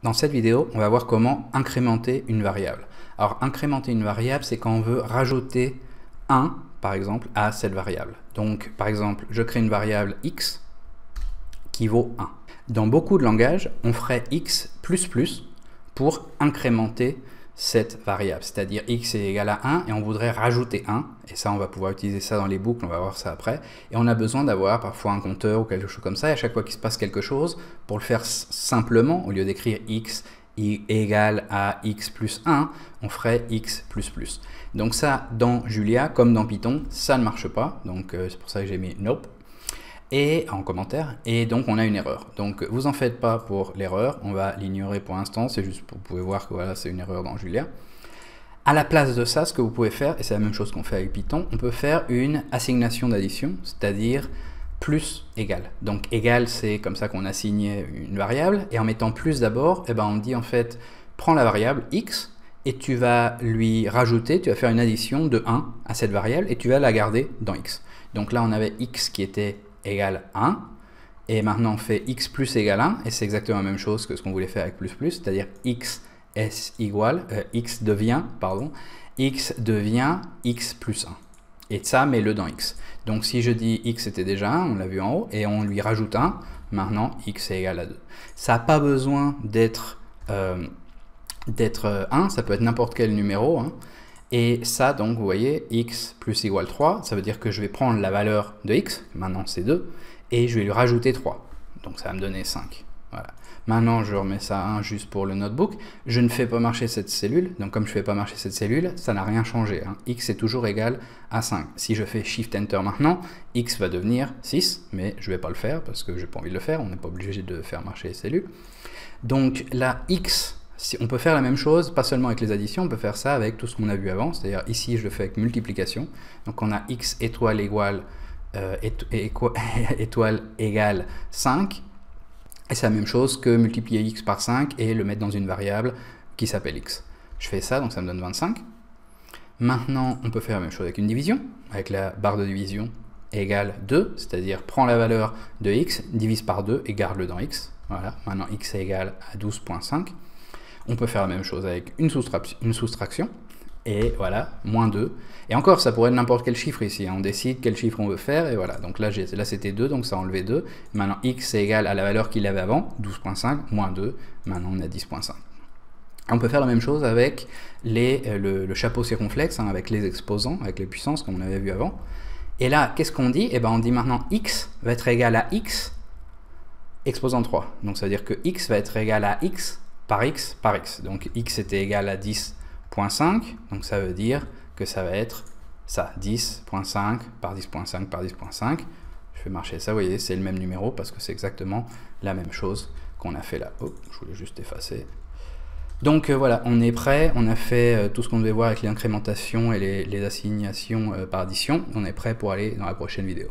Dans cette vidéo, on va voir comment incrémenter une variable. Alors, incrémenter une variable, c'est quand on veut rajouter 1, par exemple, à cette variable. Donc, par exemple, je crée une variable x qui vaut 1. Dans beaucoup de langages, on ferait x++ pour incrémenter cette variable, c'est-à-dire x est égal à 1 et on voudrait rajouter 1, et ça on va pouvoir utiliser ça dans les boucles, on va voir ça après, et on a besoin d'avoir parfois un compteur ou quelque chose comme ça, et à chaque fois qu'il se passe quelque chose, pour le faire simplement, au lieu d'écrire x égale à x plus 1, on ferait x++. Donc ça, dans Julia, comme dans Python, ça ne marche pas, donc c'est pour ça que j'ai mis nope, et en commentaire, et donc on a une erreur. Donc vous en faites pas pour l'erreur, on va l'ignorer pour l'instant, c'est juste pour vous pouvez voir que voilà, c'est une erreur dans Julia. À la place de ça, ce que vous pouvez faire, et c'est la même chose qu'on fait avec Python, on peut faire une assignation d'addition, c'est-à-dire plus égal. Donc égal, c'est comme ça qu'on assigne une variable, et en mettant plus d'abord, eh ben on dit en fait, prends la variable x, et tu vas lui rajouter, tu vas faire une addition de 1 à cette variable, et tu vas la garder dans x. Donc là, on avait x qui était égal 1, et maintenant on fait x plus égal 1, et c'est exactement la même chose que ce qu'on voulait faire avec plus plus, c'est-à-dire x devient x plus 1, et ça mets-le dans x. Donc si je dis x était déjà 1, on l'a vu en haut, et on lui rajoute 1, maintenant x est égal à 2. Ça n'a pas besoin d'être 1, ça peut être n'importe quel numéro, hein. Et ça, donc, vous voyez, x plus égale 3, ça veut dire que je vais prendre la valeur de x, maintenant c'est 2, et je vais lui rajouter 3. Donc ça va me donner 5. Voilà. Maintenant, je remets ça à 1 juste pour le notebook. Je ne fais pas marcher cette cellule, donc comme je ne fais pas marcher cette cellule, ça n'a rien changé, hein. X est toujours égal à 5. Si je fais Shift Enter maintenant, x va devenir 6, mais je ne vais pas le faire parce que je n'ai pas envie de le faire, on n'est pas obligé de faire marcher les cellules. Donc là, x... on peut faire la même chose, pas seulement avec les additions, on peut faire ça avec tout ce qu'on a vu avant, c'est-à-dire ici je le fais avec multiplication, donc on a x étoile égale 5, et c'est la même chose que multiplier x par 5 et le mettre dans une variable qui s'appelle x. Je fais ça, donc ça me donne 25. Maintenant, on peut faire la même chose avec une division, avec la barre de division égale 2, c'est-à-dire prends la valeur de x, divise par 2 et garde-le dans x. Voilà, maintenant x est égal à 12,5. On peut faire la même chose avec une soustraction, et voilà, moins 2. Et encore, ça pourrait être n'importe quel chiffre ici, hein. On décide quel chiffre on veut faire, et voilà. Donc là c'était 2, donc ça a enlevé 2. Maintenant, x est égal à la valeur qu'il avait avant, 12,5, moins 2. Maintenant, on a 10,5. On peut faire la même chose avec le chapeau circonflexe, hein, avec les exposants, avec les puissances, comme on avait vu avant. Et là, qu'est-ce qu'on dit? Eh ben, on dit maintenant x va être égal à x exposant 3. Donc ça veut dire que x va être égal à x par x par x. Donc x était égal à 10,5, donc ça veut dire que ça va être ça, 10,5 par 10,5 par 10,5. Je fais marcher ça, vous voyez, c'est le même numéro parce que c'est exactement la même chose qu'on a fait là. Oh, je voulais juste effacer. Donc voilà, on est prêt, on a fait tout ce qu'on devait voir avec l'incrémentation et les assignations par addition. On est prêt pour aller dans la prochaine vidéo.